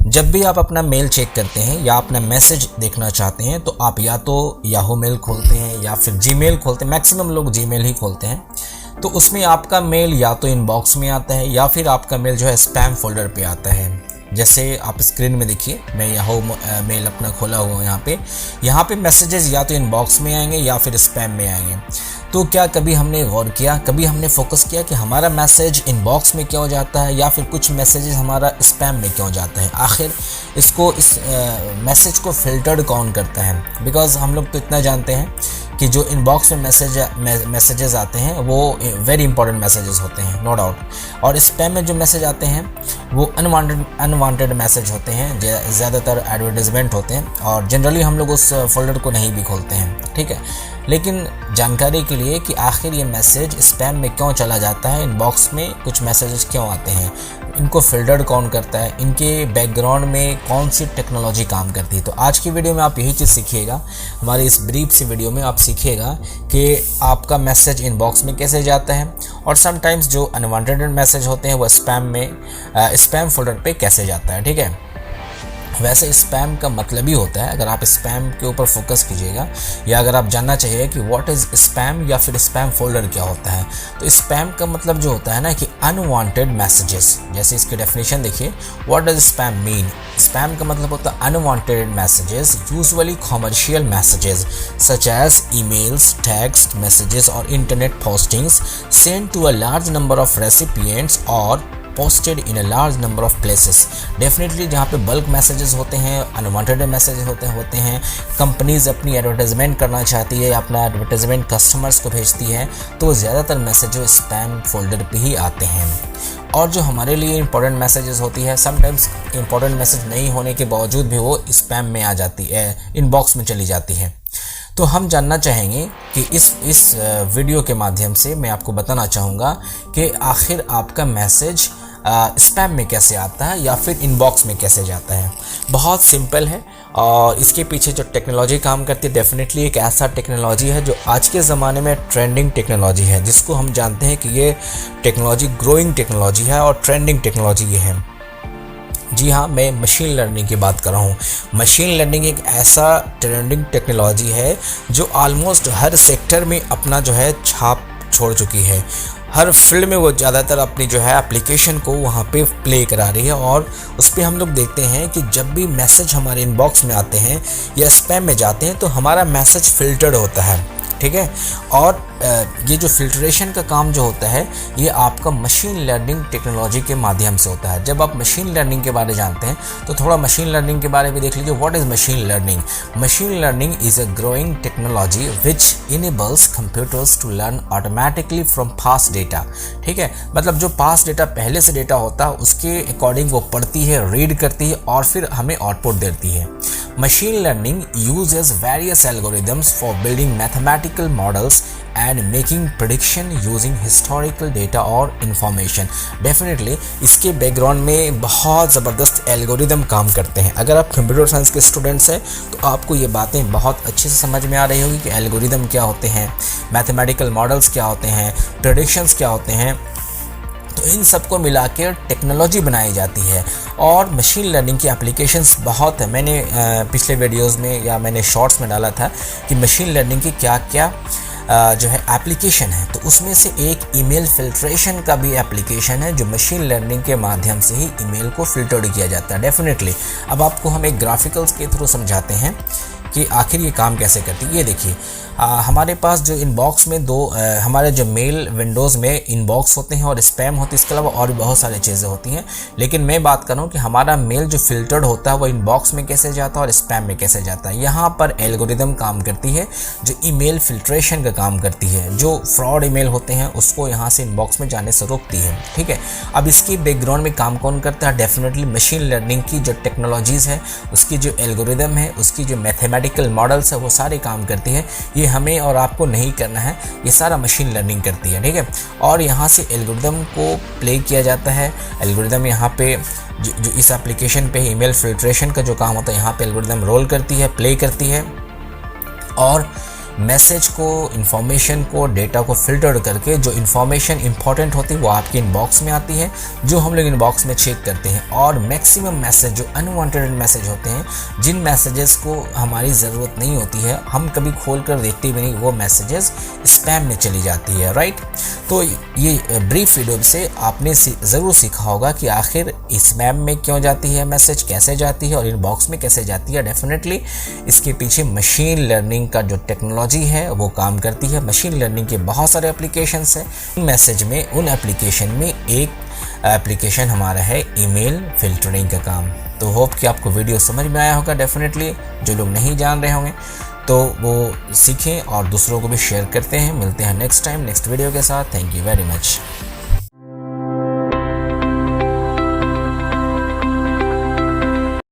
जब भी आप अपना मेल चेक करते हैं या अपना मैसेज देखना चाहते हैं तो आप या तो याहू मेल खोलते हैं या फिर जीमेल खोलते हैं। मैक्सिमम लोग जीमेल ही खोलते हैं। तो उसमें आपका मेल या तो इनबॉक्स में आता है या फिर आपका मेल जो है स्पैम फोल्डर पे आता है। जैसे आप स्क्रीन में देखिए, मैं याहू मेल अपना खोला हुआ हूँ। यहाँ पे मैसेजेस या तो इनबॉक्स में आएंगे या फिर स्पैम में आएंगे। तो क्या कभी हमने गौर किया, कभी हमने फोकस किया कि हमारा मैसेज इनबॉक्स में क्यों जाता है या फिर कुछ मैसेजेस हमारा स्पैम में क्यों जाता है? आखिर इस मैसेज को फिल्टर्ड कौन करता है? बिकॉज हम लोग तो इतना जानते हैं कि जो इनबॉक्स में मैसेजेस आते हैं वो वेरी इंपॉर्टेंट मैसेजेस होते हैं, नो डाउट। और स्पैम में जो मैसेज आते हैं वो अनवांटेड मैसेज होते हैं, ज़्यादातर एडवर्टाइजमेंट होते हैं और जनरली हम लोग उस फोल्डर को नहीं भी खोलते हैं, ठीक है। लेकिन जानकारी के लिए कि आखिर ये मैसेज स्पैम में क्यों चला जाता है, इनबॉक्स में कुछ मैसेजेस क्यों आते हैं, इनको फिल्टर्ड कौन करता है, इनके बैकग्राउंड में कौन सी टेक्नोलॉजी काम करती है। तो आज की वीडियो में आप यही चीज़ सीखिएगा। हमारी इस ब्रीफ सी वीडियो में आप सीखिएगा कि आपका मैसेज इनबॉक्स में कैसे जाता है और समटाइम्स जो अनवांटेड मैसेज होते हैं वो स्पैम फोल्डर पे कैसे जाता है, ठीक है। वैसे स्पैम का मतलब ही होता है, अगर आप स्पैम के ऊपर फोकस कीजिएगा या अगर आप जानना चाहिए कि व्हाट इज़ स्पैम या फिर स्पैम फोल्डर क्या होता है, तो स्पैम का मतलब जो होता है ना कि अनवांटेड मैसेजेस। जैसे इसकी डेफिनेशन देखिए, what does spam mean? Spam का मतलब होता है unwanted messages, usually commercial messages such as emails, text messages और internet postings send to a large number of recipients और posted in a large number of places. Definitely जहाँ पे bulk messages होते हैं, अनवांटेड मैसेजेस होते हैं, companies अपनी advertisement करना चाहती है, अपना एडवर्टाइजमेंट कस्टमर्स को भेजती है, तो ज़्यादातर मैसेज जो स्पैम फोल्डर पे ही आते हैं। और जो हमारे लिए इंपॉर्टेंट मैसेजेस होती है, समटाइम्स इंपॉर्टेंट मैसेज नहीं होने के बावजूद भी वो स्पैम में आ जाती है, इनबॉक्स में चली जाती है। तो हम जानना चाहेंगे कि इस वीडियो के माध्यम से मैं आपको बताना चाहूँगा कि आखिर आपका मैसेज स्पैम में कैसे आता है या फिर इनबॉक्स में कैसे जाता है। बहुत सिंपल है और इसके पीछे जो टेक्नोलॉजी काम करती है डेफिनेटली एक ऐसा टेक्नोलॉजी है जो आज के ज़माने में ट्रेंडिंग टेक्नोलॉजी है, जिसको हम जानते हैं कि ये टेक्नोलॉजी ग्रोइंग टेक्नोलॉजी है और ट्रेंडिंग टेक्नोलॉजी ये है। जी हाँ, मैं मशीन लर्निंग की बात कर रहा हूँ। मशीन लर्निंग एक ऐसा ट्रेंडिंग टेक्नोलॉजी है जो ऑलमोस्ट हर सेक्टर में अपना जो है छाप छोड़ चुकी है। हर फील्ड में वो ज़्यादातर अपनी जो है एप्लीकेशन को वहाँ पे प्ले करा रही है और उस पर हम लोग देखते हैं कि जब भी मैसेज हमारे इनबॉक्स में आते हैं या स्पैम में जाते हैं तो हमारा मैसेज फिल्टर्ड होता है, ठीक है। और ये जो फिल्ट्रेशन का काम जो होता है ये आपका मशीन लर्निंग टेक्नोलॉजी के माध्यम से होता है। जब आप मशीन लर्निंग के बारे में जानते हैं तो थोड़ा मशीन लर्निंग के बारे में देख लीजिए। What is machine learning? Machine learning is a growing technology which enables computers to learn automatically from past data, ठीक है। मतलब जो पास्ट डेटा पहले से डेटा होता है उसके अकॉर्डिंग वो पढ़ती है, रीड करती है और फिर हमें आउटपुट देती है। Machine learning uses various algorithms for building mathematical models and making prediction using historical data और information। Definitely इसके बैकग्राउंड में बहुत ज़बरदस्त एल्गोरिदम काम करते हैं। अगर आप कंप्यूटर साइंस के स्टूडेंट्स हैं तो आपको ये बातें बहुत अच्छे से समझ में आ रही होगी कि एल्गोरिदम क्या होते हैं, मैथमेटिकल मॉडल्स क्या होते हैं, प्रेडिक्शंस क्या होते हैं। तो इन सबको मिला के टेक्नोलॉजी बनाई जाती है और मशीन लर्निंग की एप्लीकेशंस बहुत है। मैंने पिछले वीडियोस में या मैंने शॉर्ट्स में डाला था कि मशीन लर्निंग की क्या क्या जो है एप्लीकेशन है। तो उसमें से एक ईमेल फिल्ट्रेशन का भी एप्लीकेशन है जो मशीन लर्निंग के माध्यम से ही ईमेल को फिल्टर्ड किया जाता है। डेफिनेटली अब आपको हम एक ग्राफिकल्स के थ्रू समझाते हैं कि आखिर ये काम कैसे करती है। ये देखिए, हमारे पास जो इनबॉक्स में हमारे जो मेल विंडोज़ में इनबॉक्स होते हैं और स्पैम होते हैं, इसके अलावा और भी बहुत सारी चीज़ें होती हैं। लेकिन मैं बात कर रहा हूँ कि हमारा मेल जो फिल्टर्ड होता है वो इनबॉक्स में कैसे जाता है और स्पैम में कैसे जाता है। यहाँ पर एल्गोरिदम काम करती है जो ईमेल फिल्ट्रेशन का काम करती है, जो फ्रॉड ईमेल होते हैं उसको यहाँ से इनबॉक्स में जाने से रोकती है, ठीक है। अब इसकी बैकग्राउंड में काम कौन करता है? डेफिनेटली मशीन लर्निंग की जो टेक्नोलॉजीज़ है, उसकी जो एल्गोरिदम है, उसकी जो मैथमेटिकल मॉडल्स है, वो सारे काम करती है। ये हमें और आपको नहीं करना है, ये सारा मशीन लर्निंग करती है, ठीक है। और यहाँ से एल्गोरिदम को प्ले किया जाता है। एल्गोरिदम यहाँ पे जो इस एप्लीकेशन पे ईमेल फिल्ट्रेशन का जो काम होता है यहाँ पे एल्गोरिदम रोल करती है, प्ले करती है और मैसेज को, इन्फॉर्मेशन को, डेटा को फिल्टर करके जो इन्फॉर्मेशन इंपॉर्टेंट होती है वो आपके इनबॉक्स में आती है, जो हम लोग इनबॉक्स में चेक करते हैं। और मैक्सिमम मैसेज जो अनवांटेड मैसेज होते हैं, जिन मैसेजेस को हमारी ज़रूरत नहीं होती है, हम कभी खोल कर देखते भी नहीं, वो मैसेजेस स्पैम में चली जाती है, राइट। तो ये ब्रीफ वीडियो से आपने ज़रूर सीखा होगा कि आखिर स्पैम में क्यों जाती है मैसेज, कैसे जाती है और इनबॉक्स में कैसे जाती है। डेफिनेटली इसके पीछे मशीन लर्निंग का जो टेक्नोलॉजी है वो काम करती है। मशीन लर्निंग के बहुत सारे एप्लीकेशंस हैं। मैसेज में, उन एप्लीकेशन में एक एप्लीकेशन हमारा है ईमेल फिल्टरिंग का काम। तो होप कि आपको वीडियो समझ में आया होगा। डेफिनेटली जो लोग नहीं जान रहे होंगे तो वो सीखें और दूसरों को भी शेयर करते हैं। मिलते हैं नेक्स्ट टाइम नेक्स्ट वीडियो के साथ। Thank you very much.